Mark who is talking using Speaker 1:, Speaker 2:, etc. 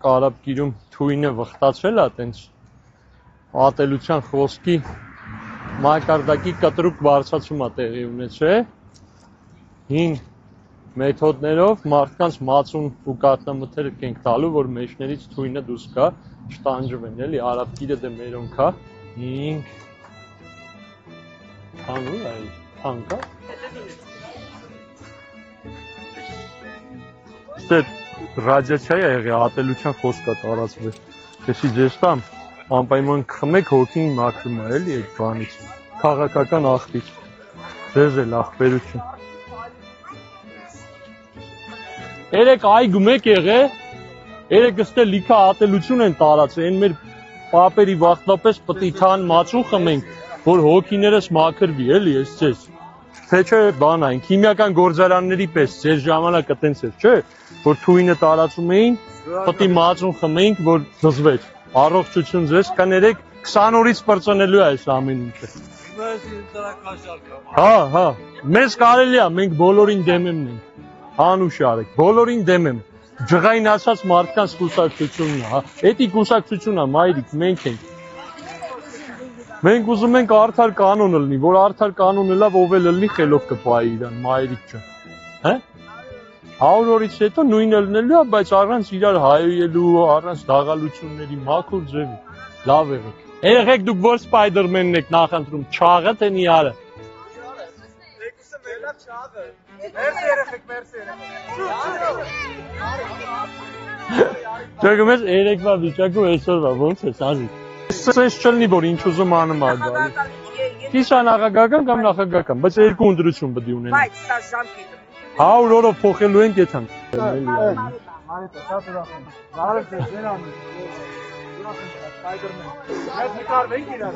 Speaker 1: կարապ թույնը վխտացել է տենց ատելության խոսքի մակարդակի կտրուկ բարձրացում է տեղի ունեցել 5 մեթոդներով մարդկանց մածուն ու կատնամթերք ենք տալու, որ մեջներից թույնը դուրս գա, չտանջվեն, էլի արաբկիրը դե մերոնք է 5 Հանուր այ հանկա Ստե ռադիացիա եղի ատելության խոսքա տարածվել Քեսի ձեզ տամ անպայման խմեք հոգին մաքրում է էլի այդ բանից քաղաքական աղբից ձեզ էլ աղբերություն Երեք այգում եք եղե երեք ստե լիքը ատելություն են տարածել այն մեր պապերի վախտապես պտի թան մածուն խմենք որ հոգիներս մաքրվի էլի ես ձեզ թե չէ բան այն քիմիական գործարանների պես ձեր ժամանակը տենց էր չէ որ թույնը տարածում էին պտի մածուն խմենք որ դզվեց առողջություն ձեզ կներեք 20 օրից պրծնելու է այս ամեն ինչը հա մեզ կարելի է մենք բոլորին դեմ ենք Անուշ արեք, բոլորին դեմ եմ, ջղայնացած մարդկանց կուսակցությունն է, էդի կուսակցությունն է, մայրիկ, մենք ենք։ Մենք ուզում ենք արդար կանոն լնի, որ արդար կանոնը լավ ով էլ լնի խելով կպայի իրան, մայրիկ ջան։ Հա? 100 օրից հետո նույնը լնելու է, բայց առանց իրար հայելու, առանց դաղալությունների, մաքուր ձևի, լավ եղեք։ Երեխեք դուք որ Սպայդերմենն եք նախընտրում, չաղը թե նիարը։ Մերսի երեխեք, մերսի երեխեք Ճագում ես երեկվա վիճակու այսօրվա, ոնց ես ազի Սենց չլնի, որ ինչ ուզում անում ագալի Կիսա նախագական կամ նախագական, բայց երկու ընդրություն բդի ունեն Բայց սա ժամկետը 100 օրով փոխելու ենք եթան Մարետո, շատ ուրախ եմ Զարև ձեզ ձեր ամեն Ուրախ եմ, Սպայդերմեն Մեզ մի կարվենք իրար